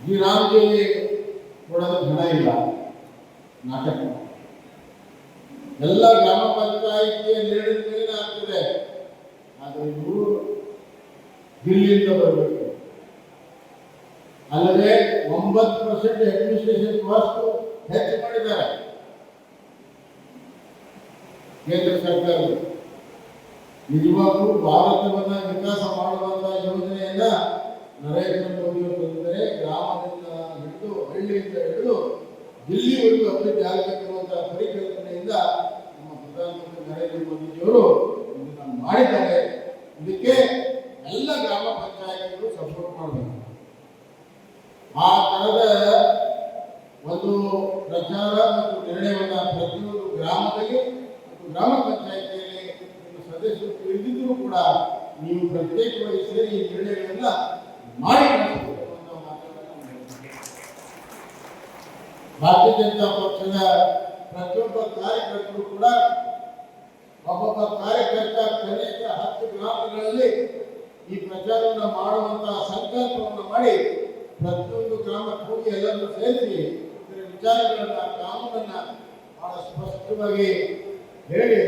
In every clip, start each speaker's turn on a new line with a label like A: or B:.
A: ಈ ರಾಮ್ಗೆ ಕೊಡೋದು ಹಣ ಇಲ್ಲ, ನಾಟಕ. ಎಲ್ಲ ಗ್ರಾಮ ಪಂಚಾಯಿತಿಯ ನಿರ್ಣಯದ ಮೇಲೆ ಆಗ್ತದೆ. ಆದರೆ ಇವರು ದಿಲ್ಲಿಯಿಂದ ಬರಬೇಕು. ಅಲ್ಲದೆ 9% ಅಡ್ಮಿನಿಸ್ಟ್ರೇಷನ್ ಕಾಸ್ಟ್ ಹೆಚ್ಚು ಮಾಡಿದ್ದಾರೆ ಕೇಂದ್ರ ಸರ್ಕಾರ. ನಿಜವಾಗ್ಲೂ ಭಾರತವನ್ನ ವಿಕಾಸ ಮಾಡುವಂತಹ ಯೋಜನೆಯನ್ನ ನರೇಂದ್ರ ಮೋದಿ ಅವರು ತಂದರೆ ಗ್ರಾಮದಿಂದ ಹಿಡಿದು ಹಳ್ಳಿಯಿಂದ ಹಿಡಿದು ದಿಲ್ಲಿವರೆಗೂ ಅಭಿವೃದ್ಧಿ ಆಗಬೇಕಿರುವಂತಹ ಪರಿಕಲ್ಪನೆಯಿಂದ ನಮ್ಮ ಪ್ರಧಾನಮಂತ್ರಿ ನರೇಂದ್ರ ಮೋದಿಜಿಯವರು ಇದನ್ನು ಮಾಡಿದ್ದಾರೆ. ಇದಕ್ಕೆ ಎಲ್ಲ ಗ್ರಾಮ ಪಂಚಾಯತಿಗಳು ಸಪೋರ್ಟ್ ಮಾಡಬೇಕು. ಆ ತರದ ಒಂದು ಪ್ರಚಾರ ಮತ್ತು ನಿರ್ಣಯವನ್ನ ಪ್ರತಿಯೊಂದು ಗ್ರಾಮದಲ್ಲಿ ಮತ್ತು ಗ್ರಾಮ ಪಂಚಾಯತಿಯಲ್ಲಿ ಸದಸ್ಯರು ತಿಳಿದಿದ್ದರೂ ಕೂಡ ನೀವು ಪ್ರತ್ಯೇಕವಾಗಿ ಸೇರಿ ಈ ನಿರ್ಣಯಗಳನ್ನ ಮಾಡಿ ಭಾರತೀಯ ಜನತಾ ಪಕ್ಷದ ಪ್ರತಿಯೊಬ್ಬ ಕಾರ್ಯಕರ್ತರು ಕೂಡ ಒಬ್ಬೊಬ್ಬ ಕಾರ್ಯಕರ್ತ ಕನಿಷ್ಠ 10 ಗ್ರಾಮಗಳಲ್ಲಿ ಈ ಪ್ರಚಾರವನ್ನು ಮಾಡುವಂತಹ ಸಂಕಲ್ಪವನ್ನು ಮಾಡಿ ಪ್ರತಿಯೊಂದು ಗ್ರಾಮಕ್ಕೆ ಹೋಗಿ ಎಲ್ಲರೂ ಸೇರಿಸಿ ಇದರ ವಿಚಾರಗಳನ್ನ ಕಾನೂನನ್ನ ಬಹಳ ಸ್ಪಷ್ಟವಾಗಿ ಹೇಳಿ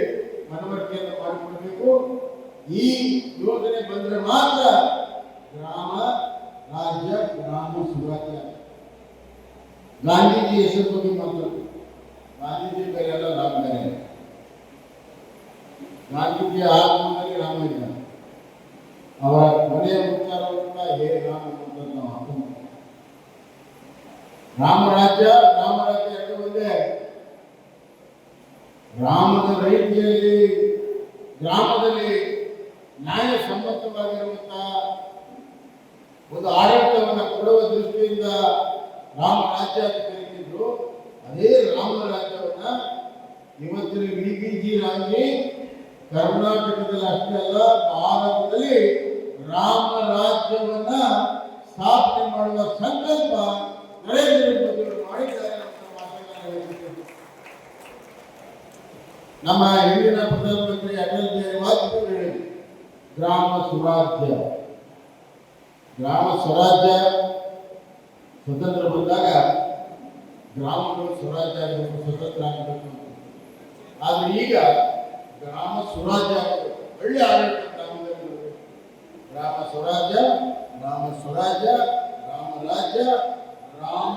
A: ಮನವರಿಕೆಯನ್ನು ಮಾಡಿಕೊಡಬೇಕು. ಈ ಯೋಜನೆ ಬಂದರೆ ಮಾತ್ರ ಗ್ರಾಮ ರಾಜ್ಯ ಗ್ರಾಮ ಸುರಾಜ್ಯ. ಗಾಂಧೀಜಿ ಹೆಸರು ಬಗ್ಗೆ ಮಾತಾಡ್ತಾರೆ. ಗಾಂಧೀಜಿ ಬೇರೆ ಎಲ್ಲ ರಾಮ ಬೇರೆ. ಗಾಂಧೀಜಿಯ ಆಗಮನದಲ್ಲಿ ರಾಮ ಇದ್ದಾರೆ. ಅವರ ಕೊನೆಯ ವಿಚಾರವನ್ನು ಕೂಡ ಹೇ ರಾಮ ಅಂತ ನಾವು ಹಾಕೊಂಡು ರಾಮರಾಜ್ಯ ಎರಡು ಒಂದೇ. ಗ್ರಾಮದ ರೀತಿಯಲ್ಲಿ ಗ್ರಾಮದಲ್ಲಿ ನ್ಯಾಯಸಮ್ಮತವಾಗಿರುವಂತಹ ಒಂದು ಆಡಳಿತವನ್ನು ಕೊಡುವ ದೃಷ್ಟಿಯಿಂದ ರಾಮರಾಜ್ಯ ಅಂತ ಕರೀತಿದ್ರು. ಅದೇ ರಾಮರಾಜ್ಯವನ್ನ ಇವತ್ತಿನ ವಿಬಿಜಿ ರಾಜಿ ಕರ್ನಾಟಕದಲ್ಲಿ ಅಷ್ಟೇ ಅಲ್ಲ, ಭಾರತದಲ್ಲಿ ರಾಮರಾಜ್ಯವನ್ನ ಸ್ಥಾಪನೆ ಮಾಡುವ ಸಂಕಲ್ಪ ನರೇಂದ್ರ ಮೋದಿ ಅವರು ಮಾಡಿದ್ದಾರೆ ಅಂತ ಮಾತನಾಡುತ್ತಿದ್ದಾರೆ. ನಮ್ಮ ಹಿಂದಿನ ಪ್ರಧಾನಮಂತ್ರಿ ಅಟಲ್ ಬಿಹಾರಿ ವಾಜಪೇಯಿ ಹೇಳಿದರು, ಗ್ರಾಮ ಸ್ವರಾಜ್ಯ. ಗ್ರಾಮ ಸ್ವರಾಜ್ಯ ಸ್ವತಂತ್ರ ಬಂದಾಗ ಗ್ರಾಮಗಳು ಸ್ವರಾಜ್ಯ ಆಗಬೇಕು, ಸ್ವತಂತ್ರ ಆಗಬೇಕು. ಆದ್ರೆ ಈಗ ಗ್ರಾಮ ಸ್ವರಾಜ್ಯ ಆಗಬೇಕು, ಒಳ್ಳೆ ಆಡಳಿತ ಗ್ರಾಮದಲ್ಲಿ. ಗ್ರಾಮ ಸ್ವರಾಜ್ಯ, ಗ್ರಾಮ ಸ್ವರಾಜ್ಯ, ಗ್ರಾಮ ರಾಜ್ಯ, ಗ್ರಾಮ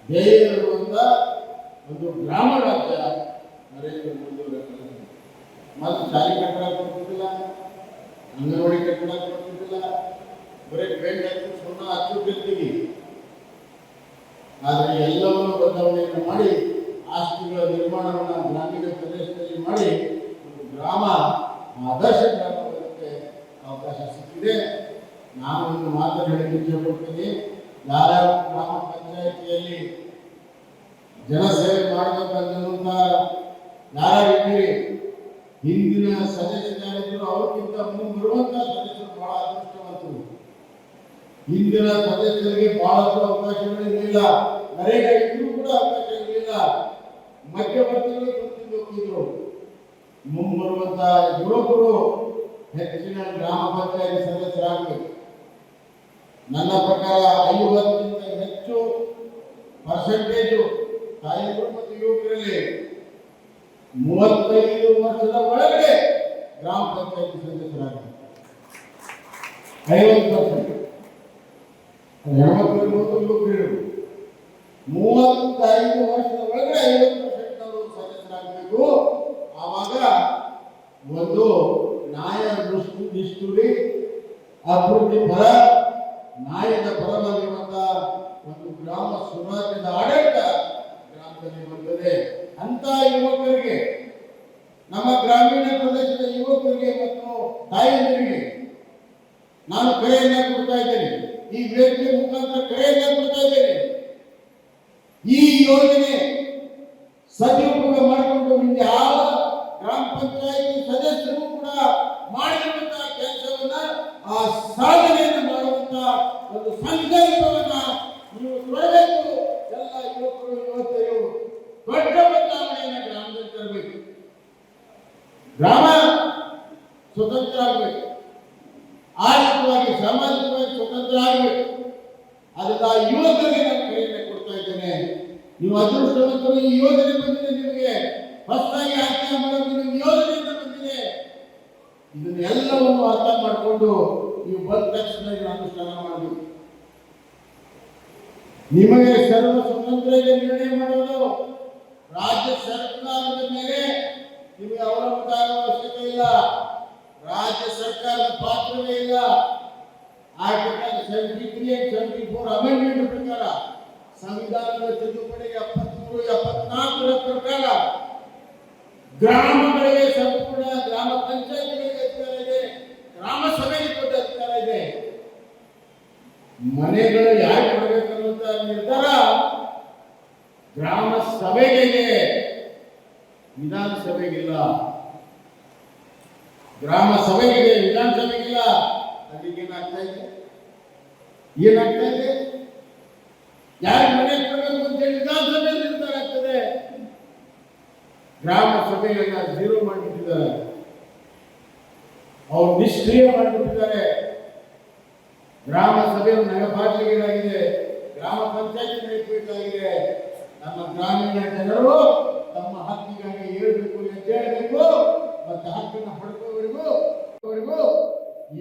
A: ಧ್ಯೇಯ ಇರುವಂತ ಒಂದು ಗ್ರಾಮ ರಾಜ್ಯ ನರೇಂದ್ರ ಮೋದಿ ಅವರ ಕೆಲಸ. ಮತ್ತು ಶಾಲೆ ಕಟ್ಟಡ ಕೊಡ್ತಿದ್ದಿಲ್ಲ, ಅಂಗನವಾಡಿ ಕಟ್ಟಡ ಕೊಡ್ತಿದ್ದಿಲ್ಲ, ಬರೀ ಪೇಂಟ್ ಹಚ್ಚಿ ಸುಣ್ಣ ಹಚ್ಚುತ್ತಿರ್ತೀವಿ. ಆದರೆ ಎಲ್ಲವನ್ನು ಬದಲಾವಣೆಯನ್ನು ಮಾಡಿ ಆಸ್ತಿಗಳ ನಿರ್ಮಾಣವನ್ನು ಗ್ರಾಮೀಣ ಪ್ರದೇಶದಲ್ಲಿ ಮಾಡಿ ಒಂದು ಗ್ರಾಮ ಆದರ್ಶ ಗ್ರಾಮಕ್ಕೆ ಅವಕಾಶ ಸಿಕ್ಕಿದೆ. ನಾನು ಒಂದು ಮಾತನ್ನು ಹೇಳಕ್ಕೆ ಇಷ್ಟಪಡ್ತೀನಿ. ಯಾರ್ಯಾವ ಗ್ರಾಮ ಪಂಚಾಯಿತಿಯಲ್ಲಿ ಜನಸೇವೆ ಮಾಡಬೇಕಂತ ಯಾರಿದ್ದೀರಿ, ಹಿಂದಿನ ಸದಸ್ಯರಾಗಿದ್ದರು ಅವ್ರಿಗಿಂತ ಮುಂದಿರುವಂತಹ ಸದಸ್ಯರು ಬಹಳ ಅದೃಷ್ಟವಂತರು. ಹಿಂದಿನ ಸದಸ್ಯರಿಗೆ ಬಹಳಷ್ಟು ಅವಕಾಶಗಳಿರಲಿಲ್ಲ, ನರೇಗಾ ಇದ್ರೂ ಕೂಡ ಅವಕಾಶ ಇರಲಿಲ್ಲ, ಮಧ್ಯವರ್ತಿಗಳು ಬರ್ತಿದ್ದು ಹೋಗಿದ್ರು. ಮುಂಬರುವಂತಹ ಯುವಕರು ಹೆಚ್ಚಿನ ಗ್ರಾಮ ಪಂಚಾಯತ್ ಸದಸ್ಯರಾಗಬೇಕು. ನನ್ನ ಪ್ರಕಾರ 50ಕ್ಕಿಂತ ಹೆಚ್ಚು ಪರ್ಸೆಂಟೇಜು ತಾಯಿಗಳು ಮತ್ತು ಯುವಕರಲ್ಲಿ 35 ವರ್ಷದ ಒಳಗಡೆ ಗ್ರಾಮ ಪಂಚಾಯತ್ ಸದಸ್ಯರಾಗಬೇಕು. 50%. ಹೆಣ್ಮಕ್ಳು ಯುವಕರು 35 ವರ್ಷದ ಒಳಗಡೆ 50% ಸದಸ್ಯರಾಗಬೇಕು. ಆವಾಗ ಒಂದು ನ್ಯಾಯ ನಿಷ್ಠುರಿ ಅಭಿವೃದ್ಧಿ ಪರ ನ್ಯಾಯದ ಪರವಾಗಿರುವಂತಹ ಒಂದು ಗ್ರಾಮ ಸ್ವರಾಜ್ಯದ ಆಡಳಿತ ಗ್ರಾಮದಲ್ಲಿ ಬರುತ್ತದೆ. ಅಂತ ಯುವಕರಿಗೆ, ನಮ್ಮ ಗ್ರಾಮೀಣ ಪ್ರದೇಶದ ಯುವಕರಿಗೆ ಮತ್ತು ತಾಯಂದಿರಿಗೆ ನಾನು ಕರೆಯನ್ನ ಕೊಡ್ತಾ ಇದ್ದೇನೆ. ಈ ವೇದಿಕೆ ಮುಖಾಂತರ ಕರೆಯನ್ನ ಕೊಡ್ತಾ ಇದ್ದೇನೆ. ಈ ಯೋಜನೆ ಸದುಪಯೋಗ ಮಾಡಿಕೊಂಡು ಯಾವ ಗ್ರಾಮ ಪಂಚಾಯಿತಿ ಸದಸ್ಯರು ಕೂಡ ಮಾಡಿರುವಂತಹ ಕೆಲಸವನ್ನ, ಆ ಸಾಧನೆಯನ್ನು ಮಾಡುವಂತಹ ಒಂದು ಸಂಕಲ್ಪವನ್ನ ನೀವು ತೊಡಬೇಕು. ಎಲ್ಲ ಯುವಕರು ಯುವತಿಯರು ದೊಡ್ಡ ಬದಲಾವಣೆಯನ್ನು ಗ್ರಾಮದಲ್ಲಿ ತರಬೇಕು. ಗ್ರಾಮ ಸ್ವತಂತ್ರ ಆಗಬೇಕು, ಆರ್ಥಿಕವಾಗಿ ಸಾಮಾಜಿಕವಾಗಿ ಸ್ವತಂತ್ರ ಆಗಬೇಕು. ಅದಕ್ಕೆ ಆ ಯುವಕರಿಗೆ ನಾನು ಕರೆಯನ್ನು ಕೊಡ್ತಾ ಇದ್ದೇನೆ. ನೀವು ಅದೃಷ್ಟವಂತರು, ಈ ಯೋಜನೆ ಬಂದಿದೆ ನಿಮಗೆ, ಹೊಸದಾಗಿ ಆಯ್ಕೆ ಮಾಡೋದು ನಿಮ್ಮ ಯೋಜನೆಯಿಂದ ಬಂದಿದೆ. ಇದನ್ನೆಲ್ಲವನ್ನು ಅರ್ಥ ಮಾಡಿಕೊಂಡು ನೀವು ಬಂದ ತಕ್ಷಣ ಇದನ್ನು ಅನುಷ್ಠಾನ ಮಾಡಬೇಕು. ನಿಮಗೆ ಸರ್ವ ಸ್ವತಂತ್ರ ಇದೆ ನಿರ್ಣಯ ಮಾಡೋದು. ರಾಜ್ಯ ಸರ್ಕಾರದ ಮೇಲೆ ನಿಮಗೆ ಅವಲಂಬನೆ ಆಗುವ ಅವಶ್ಯಕತೆ ಇಲ್ಲ. ರಾಜ್ಯ ಸರ್ಕಾರದ ಪಾತ್ರವೇ ಇಲ್ಲ. ಆರ್ಟಿಕಲ್ 73 and 74 ಅಮೆಂಡ್ಮೆಂಟ್ ಪ್ರಕಾರ, ಸಂವಿಧಾನದ ತಿದ್ದುಪಡಿ 73, 74 ಪ್ರಕಾರ ಗ್ರಾಮಗಳಿಗೆ ಸಂಪೂರ್ಣ ಗ್ರಾಮ ಪಂಚಾಯತ್ಗಳಿಗೆ ಅಧಿಕಾರ ಇದೆ, ಗ್ರಾಮ ಸಭೆಗೆ ದೊಡ್ಡ ಅಧಿಕಾರ ಇದೆ. ಮನೆಗಳು ಯಾರು ಕೊಡಬೇಕನ್ನುವಂತ ನಿರ್ಧಾರ ಗ್ರಾಮ ಸಭೆಗೆ ಇದೆ, ವಿಧಾನಸಭೆಗಿಲ್ಲ. ಗ್ರಾಮ ಸಭೆಗಿದೆ, ವಿಧಾನಸಭೆಗಿಲ್ಲ. ಅದಕ್ಕೆ ಏನಾಗ್ತಾ ಇದೆ? ಯಾರು ಮನೆ ಕೊಡಬೇಕು ಅಂತೇಳಿ ವಿಧಾನಸಭೆ ನಿರ್ಧಾರ ಆಗ್ತದೆ. ಗ್ರಾಮ ಸಭೆಯನ್ನ ಜೀರೋ ಮಾಡಿಬಿಟ್ಟಿದ್ದಾರೆ, ಅವ್ರು ನಿಷ್ಕ್ರಿಯ ಮಾಡಿಬಿಟ್ಟಿದ್ದಾರೆ. ಗ್ರಾಮ ಸಭೆ ನಗಪಾಲಿಕೆಗಳಾಗಿದೆ, ಗ್ರಾಮ ಪಂಚಾಯತ್ ನಡೆಸಬೇಕಾಗಿದೆ. ನಮ್ಮ ಗ್ರಾಮೀಣ ಜನರು ತಮ್ಮ ಹಕ್ಕಿಗಾಗಿ ಏಳಬೇಕು, ಎದ್ದೇಳಬೇಕು, ಮತ್ತೆ ಹಕ್ಕನ್ನು ಪಡ್ಕೋವರೆಗೂ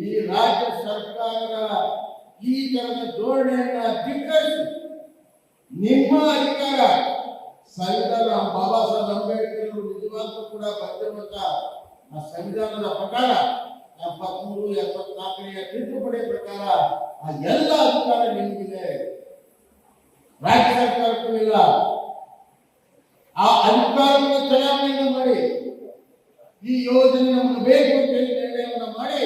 A: ಈ ರಾಜ್ಯ ಸರ್ಕಾರದ ಈ ತರದ ಧೋರಣೆಯನ್ನ ಧಿಕ್ಕರಿಸಿ ನಿಮ್ಮ ಅಧಿಕಾರ ಸಂವಿಧಾನ ಬಾಬಾ ಸಾಹೇಬ್ ಅಂಬೇಡ್ಕರ್ ನಿಜವಾಗ್ಲೂ ಕೂಡ ಬರೆದಿರುವಂತ ಆ ಸಂವಿಧಾನದ ಪ್ರಕಾರ 73, 74ನೇ ತಿದ್ದುಪಡಿ ಪ್ರಕಾರ ಆ ಎಲ್ಲ ಅಧಿಕಾರ ನಿಮಗಿದೆ, ರಾಜ್ಯ ಸರ್ಕಾರಕ್ಕೂ ಇಲ್ಲ. ಆ ಅಧಿಕಾರವನ್ನು ಚಲಾವಣೆಯನ್ನು ಮಾಡಿ ಈ ಯೋಜನೆ ನಮ್ಗೆ ಬೇಕು ಅಂತ ಹೇಳಿ ನಿರ್ಣಯವನ್ನು ಮಾಡಿ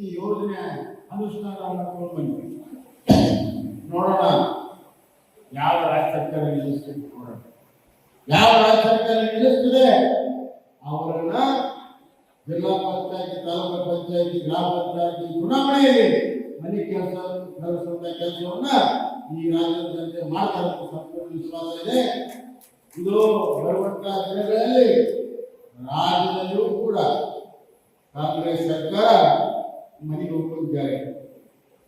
A: ಈ ಯೋಜನೆ ಅನುಷ್ಠಾನ ಮಾಡ್ಕೊಂಡು ಬಂದ್ವಿ. ನೋಡೋಣ ಯಾವ ರಾಜ್ಯ ಸರ್ಕಾರ ನಿಲ್ಲಿಸ್ತದೆ, ನೋಡೋಣ ಯಾವ ರಾಜ್ಯ ಸರ್ಕಾರ ನಿಲ್ಲಿಸ್ತದೆ. ಅವರನ್ನ ಜಿಲ್ಲಾ ಪಂಚಾಯತಿ, ತಾಲೂಕು ಪಂಚಾಯತಿ, ಗ್ರಾಮ ಪಂಚಾಯತಿ ಚುನಾವಣೆಯಲ್ಲಿ ಮನೆ ಕೆಲಸವಂತ ಕೆಲಸವನ್ನ ಈ ರಾಜ್ಯದ ಜನತೆ ಮಾಡ್ತಾರೆ ಸಂಪೂರ್ಣ ವಿಶ್ವಾಸ ಇದೆ. ಇದು ಬರುವಂತಹ ದಿನಗಳಲ್ಲಿ ರಾಜ್ಯದಲ್ಲಿಯೂ ಕೂಡ ಕಾಂಗ್ರೆಸ್ ಸರ್ಕಾರ ಮನೆಗೆ ಹೋಗಿದ್ದಾರೆ.